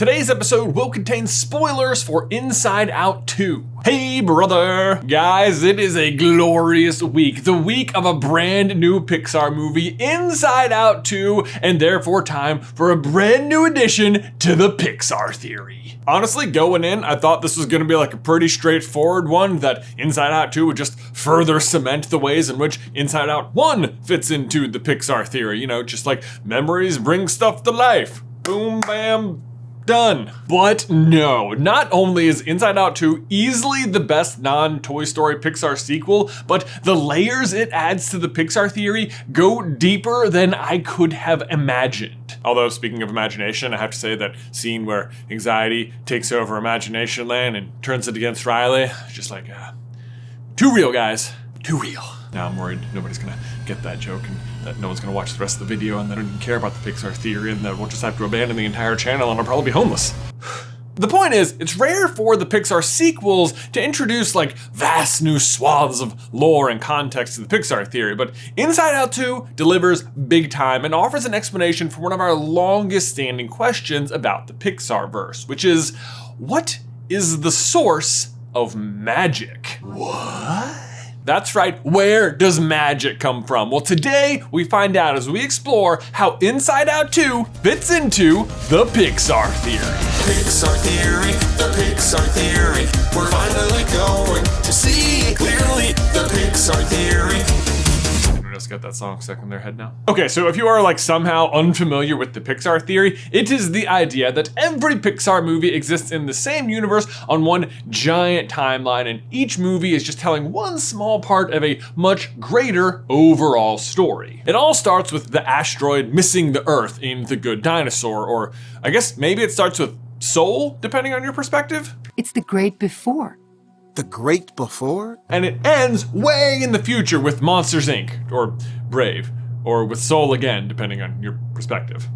Today's episode will contain spoilers for Inside Out 2. Hey brother! Guys, it is a glorious week. The week of a brand new Pixar movie, Inside Out 2, and therefore time for a brand new addition to the Pixar Theory. Honestly, going in, I thought this was gonna be like a pretty straightforward one, that Inside Out 2 would just further cement the ways in which Inside Out 1 fits into the Pixar Theory. You know, just like memories bring stuff to life. Boom, bam, done. But no, not only is Inside Out 2 easily the best non-Toy Story Pixar sequel, but the layers it adds to the Pixar Theory go deeper than I could have imagined. Although, speaking of imagination, I have to say that scene where anxiety takes over Imagination Land and turns it against Riley, just like, too real, guys, too real. Now I'm worried nobody's gonna get that joke and that no one's gonna watch the rest of the video and they don't even care about the Pixar Theory and that we'll just have to abandon the entire channel and I'll probably be homeless. The point is, it's rare for the Pixar sequels to introduce like vast new swaths of lore and context to the Pixar Theory, but Inside Out 2 delivers big time and offers an explanation for one of our longest standing questions about the Pixar-verse, which is, what is the source of magic? What? That's right, where does magic come from? Well, today we find out as we explore how Inside Out 2 fits into the Pixar Theory. Pixar Theory, the Pixar Theory. We're finally going to see clearly the Pixar Theory. Just got that song stuck in their head now. Okay, so if you are like somehow unfamiliar with the Pixar Theory, it is the idea that every Pixar movie exists in the same universe on one giant timeline, and each movie is just telling one small part of a much greater overall story. It all starts with the asteroid missing the Earth in The Good Dinosaur, or I guess maybe it starts with Soul, depending on your perspective. It's the great before. The great before? And it ends way in the future with Monsters, Inc., or Brave, or with Soul again, depending on your perspective.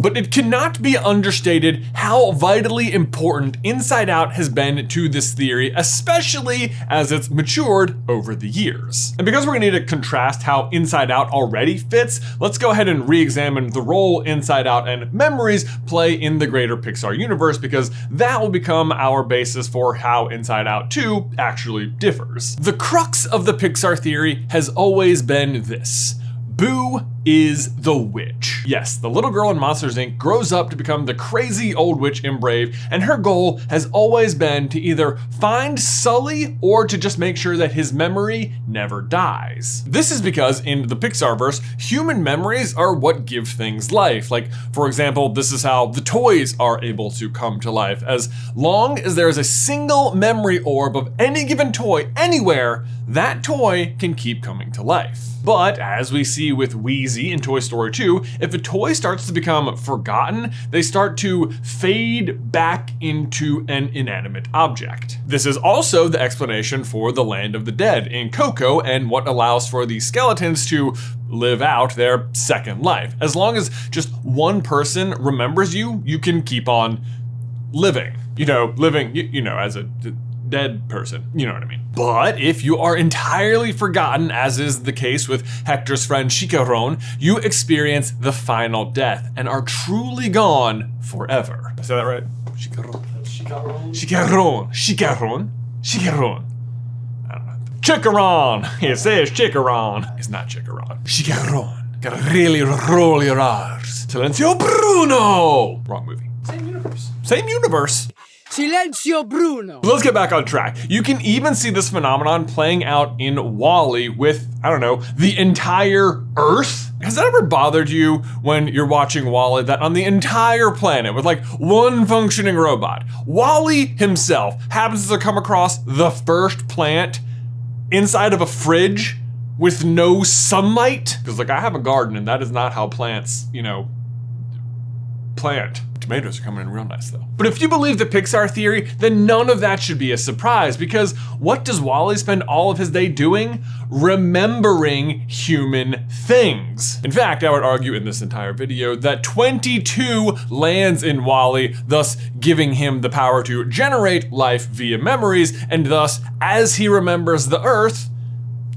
But it cannot be understated how vitally important Inside Out has been to this theory, especially as it's matured over the years. And because we're gonna need to contrast how Inside Out already fits, let's go ahead and re-examine the role Inside Out and memories play in the greater Pixar universe, because that will become our basis for how Inside Out 2 actually differs. The crux of the Pixar theory has always been this: Boo is the witch. Yes, the little girl in Monsters, Inc. grows up to become the crazy old witch in Brave, and her goal has always been to either find Sully or to just make sure that his memory never dies. This is because in the Pixar-verse, human memories are what give things life. Like, for example, this is how the toys are able to come to life. As long as there is a single memory orb of any given toy anywhere, that toy can keep coming to life. But as we see with Wheezy in Toy Story 2, if a toy starts to become forgotten, they start to fade back into an inanimate object. This is also the explanation for the Land of the Dead in Coco and what allows for the skeletons to live out their second life. As long as just one person remembers you, you can keep on living. You know, living, you know, as a dead person, you know what I mean. But if you are entirely forgotten, as is the case with Hector's friend Chicaron, you experience the final death and are truly gone forever. Did I say that right? Chicaron. I don't know. Chicaron. He says Chicaron. It's not Chicaron. Chicaron. Gotta really roll your R's. Silencio Bruno. Wrong movie. Same universe. Same universe. Silencio Bruno. Let's get back on track. You can even see this phenomenon playing out in WALL-E with, I don't know, the entire Earth. Has that ever bothered you when you're watching WALL-E that on the entire planet with like one functioning robot, WALL-E himself happens to come across the first plant inside of a fridge with no sunlight? Because like, I have a garden and that is not how plants, you know, plant. Tomatoes are coming in real nice though. But if you believe the Pixar theory, then none of that should be a surprise, because what does WALL-E spend all of his day doing? Remembering human things. In fact, I would argue in this entire video that 22 lands in WALL-E, thus giving him the power to generate life via memories, and thus, as he remembers the Earth,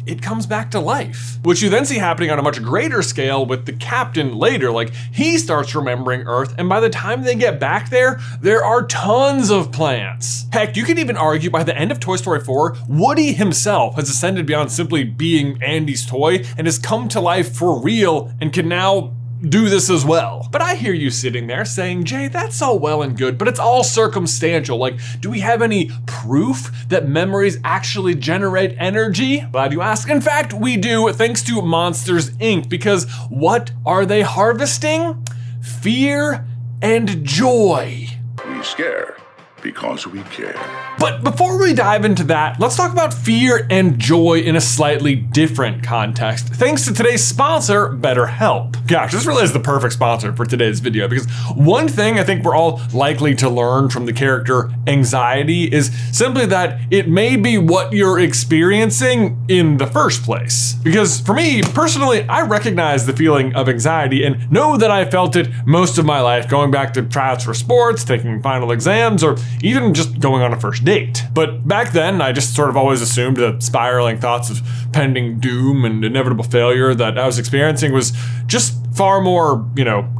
it comes back to life. Which you then see happening on a much greater scale with the captain later. Like, he starts remembering Earth, and by the time they get back there are tons of plants. Heck, you could even argue by the end of Toy Story 4, Woody himself has ascended beyond simply being Andy's toy and has come to life for real and can now do this as well. But I hear you sitting there saying, Jay, that's all well and good, but it's all circumstantial. Like, do we have any proof that memories actually generate energy? Glad you asked. In fact, we do, thanks to Monsters, Inc. Because what are they harvesting? Fear and joy. We scare because we care. But before we dive into that, let's talk about fear and joy in a slightly different context, thanks to today's sponsor, BetterHelp. Gosh, this really is the perfect sponsor for today's video, because one thing I think we're all likely to learn from the character anxiety is simply that it may be what you're experiencing in the first place. Because for me, personally, I recognize the feeling of anxiety and know that I felt it most of my life, going back to tryouts for sports, taking final exams, or even just going on a first date. But back then, I just sort of always assumed the spiraling thoughts of pending doom and inevitable failure that I was experiencing was just far more,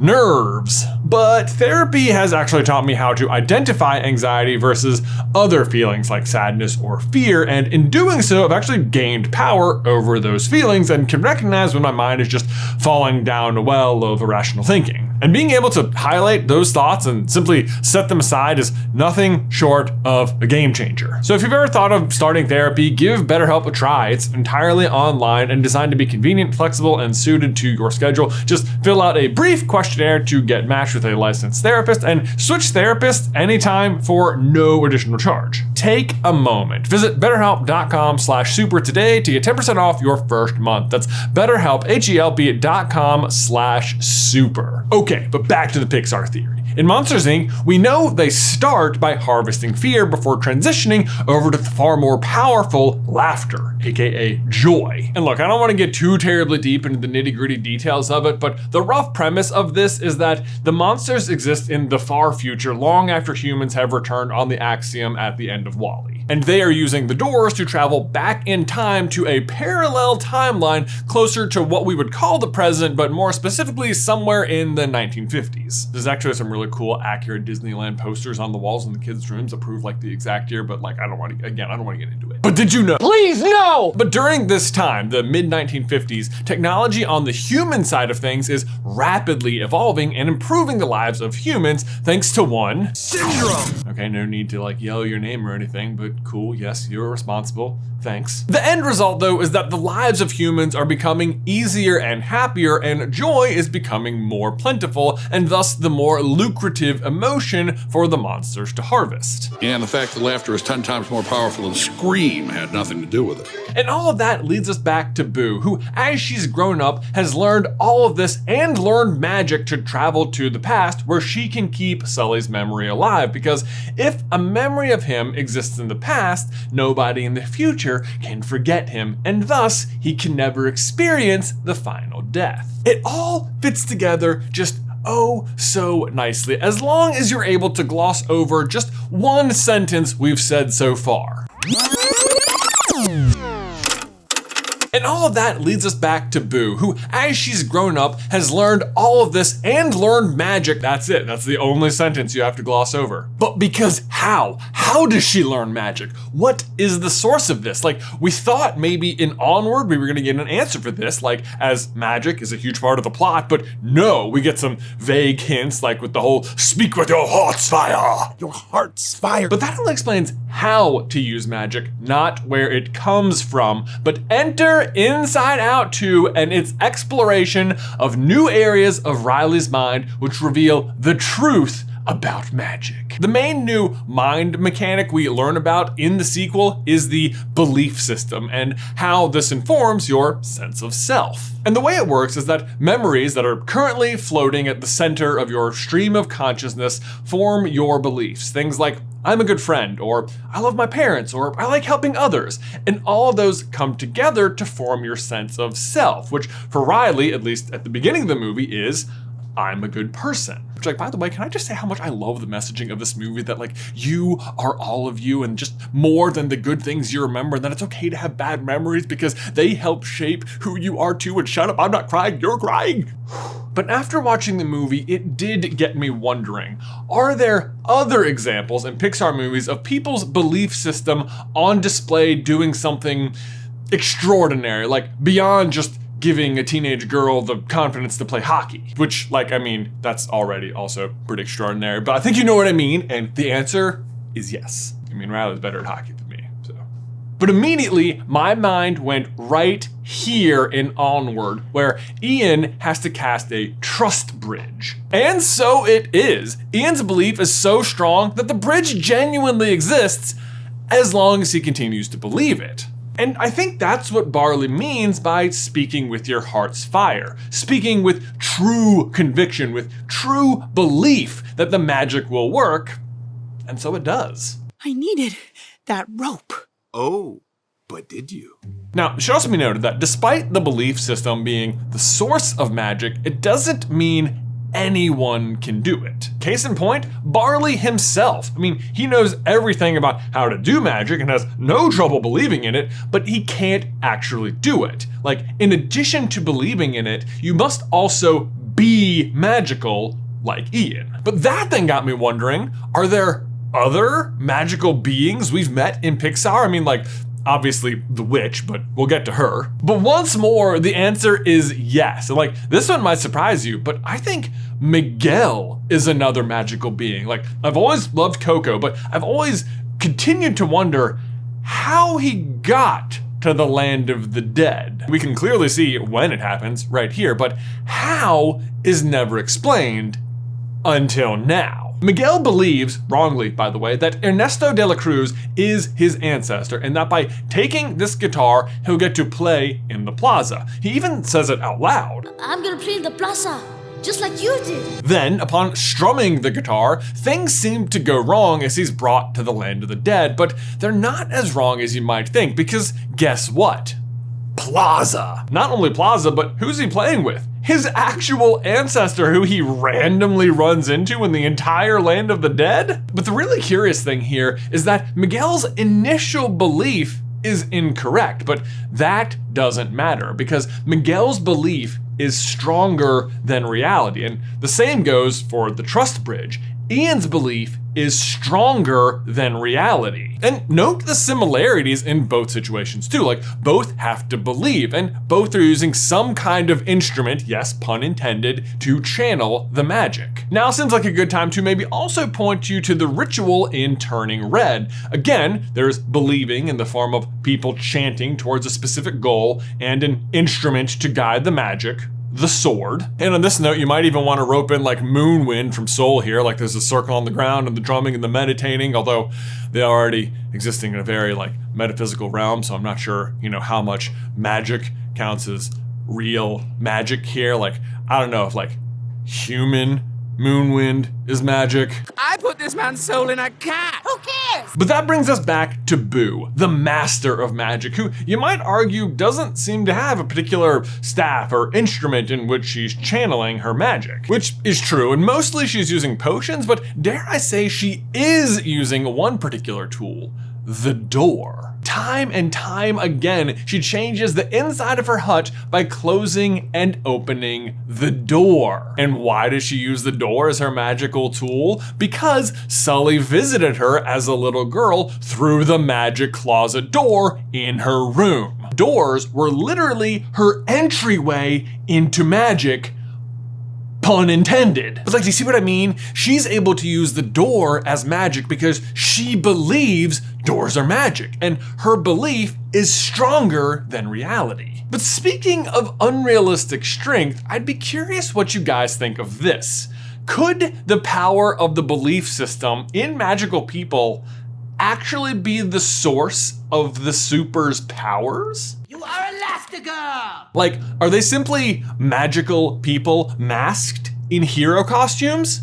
nerves. But therapy has actually taught me how to identify anxiety versus other feelings like sadness or fear, and in doing so, I've actually gained power over those feelings and can recognize when my mind is just falling down a well of irrational thinking. And being able to highlight those thoughts and simply set them aside is nothing short of a game changer. So if you've ever thought of starting therapy, give BetterHelp a try. It's entirely online and designed to be convenient, flexible, and suited to your schedule. Just fill out a brief questionnaire to get matched with a licensed therapist and switch therapists anytime for no additional charge. Take a moment. Visit betterhelp.com/super today to get 10% off your first month. That's BetterHelp, HELP.com/super. Okay, but back to the Pixar theory. In Monsters, Inc., we know they start by harvesting fear before transitioning over to the far more powerful laughter, aka joy. And look, I don't want to get too terribly deep into the nitty-gritty details of it, but the rough premise of this is that the monsters exist in the far future, long after humans have returned on the Axiom at the end of WALL-E. And they are using the doors to travel back in time to a parallel timeline closer to what we would call the present, but more specifically somewhere in the 1950s. There's actually some really cool, accurate Disneyland posters on the walls in the kids' rooms that prove like the exact year, but like I don't want to get into it. But did you know? Please, no! But during this time, the mid-1950s, technology on the human side of things is rapidly evolving and improving the lives of humans thanks to one syndrome. Okay, no need to like yell your name or anything, but cool, yes, you're responsible. Thanks. The end result, though, is that the lives of humans are becoming easier and happier, and joy is becoming more plentiful, and thus the more lucrative emotion for the monsters to harvest. And the fact that laughter is 10 times more powerful than scream had nothing to do with it. And all of that leads us back to Boo, who, as she's grown up, has learned all of this and learned magic to travel to the past where she can keep Sully's memory alive, because if a memory of him exists in the past, nobody in the future can forget him, and thus he can never experience the final death. It all fits together just oh so nicely, as long as you're able to gloss over just one sentence we've said so far. And all of that leads us back to Boo, who, as she's grown up, has learned all of this and learned magic. That's it. That's the only sentence you have to gloss over. But because how? How does she learn magic? What is the source of this? Like, we thought maybe in Onward we were gonna get an answer for this, like, as magic is a huge part of the plot, but no, we get some vague hints, like with the whole speak with your heart's fire. Your heart's fire. But that only explains how to use magic, not where it comes from. But enter Inside Out 2 and its exploration of new areas of Riley's mind which reveal the truth about magic. The main new mind mechanic we learn about in the sequel is the belief system and how this informs your sense of self. And the way it works is that memories that are currently floating at the center of your stream of consciousness form your beliefs. Things like, I'm a good friend, or I love my parents, or I like helping others. And all of those come together to form your sense of self, which for Riley, at least at the beginning of the movie, is I'm a good person. Which, like, by the way, can I just say how much I love the messaging of this movie, that like you are all of you and just more than the good things you remember, and that it's okay to have bad memories because they help shape who you are too. And shut up, I'm not crying, you're crying. But after watching the movie, it did get me wondering, are there other examples in Pixar movies of people's belief system on display doing something extraordinary, like beyond just giving a teenage girl the confidence to play hockey? Which, like, I mean, that's already also pretty extraordinary, but I think you know what I mean, and the answer is yes. I mean, Riley's better at hockey than me, so. But immediately, my mind went right here and onward, where Ian has to cast a trust bridge. And so it is. Ian's belief is so strong that the bridge genuinely exists as long as he continues to believe it. And I think that's what Barley means by speaking with your heart's fire, speaking with true conviction, with true belief that the magic will work, and so it does. I needed that rope. Oh, but did you? Now, it should also be noted that despite the belief system being the source of magic, it doesn't mean anyone can do it. Case in point, Barley himself. I mean, he knows everything about how to do magic and has no trouble believing in it, but he can't actually do it. Like, in addition to believing in it, you must also be magical like Ian. But that then got me wondering, are there other magical beings we've met in Pixar? I mean, like, obviously the witch, but we'll get to her. But once more, the answer is yes. And like, this one might surprise you, but I think Miguel is another magical being. Like, I've always loved Coco, but I've always continued to wonder how he got to the land of the dead. We can clearly see when it happens right here, but how is never explained until now. Miguel believes, wrongly by the way, that Ernesto de la Cruz is his ancestor and that by taking this guitar, he'll get to play in the plaza. He even says it out loud. I'm gonna play in the plaza, just like you did. Then, upon strumming the guitar, things seem to go wrong as he's brought to the land of the dead, but they're not as wrong as you might think, because guess what? Plaza. Not only Plaza, but who's he playing with? His actual ancestor who he randomly runs into in the entire land of the dead? But the really curious thing here is that Miguel's initial belief is incorrect, but that doesn't matter because Miguel's belief is stronger than reality. And the same goes for the trust bridge. Ian's belief is stronger than reality. And note the similarities in both situations too. Like, both have to believe and both are using some kind of instrument, yes, pun intended, to channel the magic. Now seems like a good time to maybe also point you to the ritual in Turning Red. Again, there's believing in the form of people chanting towards a specific goal and an instrument to guide the magic, the sword. And on this note, you might even want to rope in like Moonwind from Soul here, like there's a circle on the ground and the drumming and the meditating, although they're already existing in a very like metaphysical realm, so I'm not sure, you know, how much magic counts as real magic here. Like, I don't know if like human Moonwind is magic. I put this man's soul in a cat. Who cares? But that brings us back to Boo, the master of magic, who you might argue doesn't seem to have a particular staff or instrument in which she's channeling her magic. Which is true, and mostly she's using potions, but dare I say she is using one particular tool, the door. Time and time again, she changes the inside of her hut by closing and opening the door. And why does she use the door as her magical tool? Because Sully visited her as a little girl through the magic closet door in her room. Doors were literally her entryway into magic, pun intended. But like, do you see what I mean? She's able to use the door as magic because she believes doors are magic, and her belief is stronger than reality. But speaking of unrealistic strength, I'd be curious what you guys think of this. Could the power of the belief system in magical people actually be the source of the super's powers? You are Elastigirl. Like, are they simply magical people masked in hero costumes?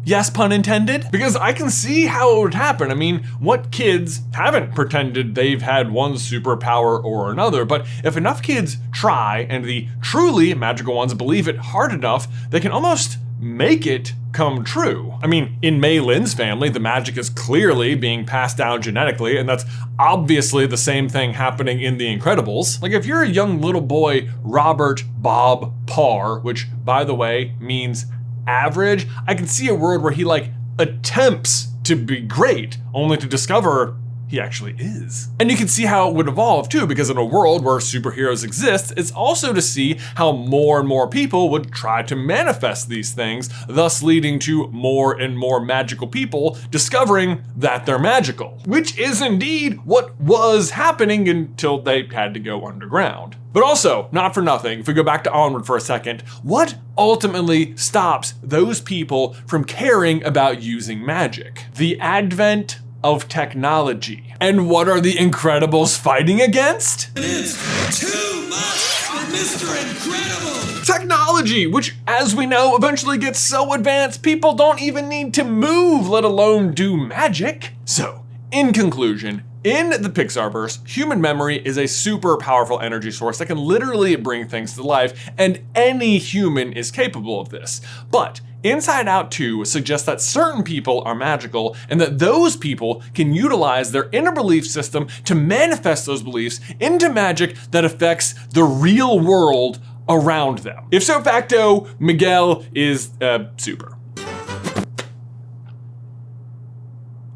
Yes, pun intended? Because I can see how it would happen. I mean, what kids haven't pretended they've had one superpower or another, but if enough kids try and the truly magical ones believe it hard enough, they can almost make it come true. I mean, in Mei Lin's family, the magic is clearly being passed down genetically, and that's obviously the same thing happening in The Incredibles. Like, if you're a young little boy, Robert Bob Parr, which, by the way, means average, I can see a world where he, like, attempts to be great, only to discover he actually is. And you can see how it would evolve too, because in a world where superheroes exist, it's also to see how more and more people would try to manifest these things, thus leading to more and more magical people discovering that they're magical. Which is indeed what was happening until they had to go underground. But also, not for nothing, if we go back to Onward for a second, what ultimately stops those people from caring about using magic? The advent of technology. And what are the Incredibles fighting against? It's too much for Mr. Incredible! Technology, which, as we know, eventually gets so advanced people don't even need to move, let alone do magic. So, in conclusion, in the Pixar-verse, human memory is a super powerful energy source that can literally bring things to life, and any human is capable of this. But Inside Out 2 suggests that certain people are magical and that those people can utilize their inner belief system to manifest those beliefs into magic that affects the real world around them. If so facto, Miguel is super.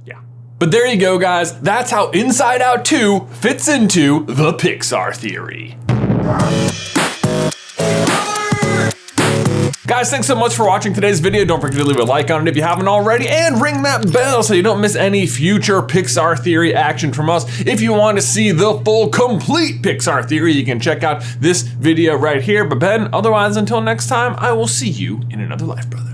Yeah. But there you go, guys. That's how Inside Out 2 fits into the Pixar theory. Guys, thanks so much for watching today's video. Don't forget to leave a like on it if you haven't already, and ring that bell so you don't miss any future Pixar theory action from us. If you want to see the full, complete Pixar theory, you can check out this video right here. But Ben, otherwise, until next time, I will see you in another life, brother.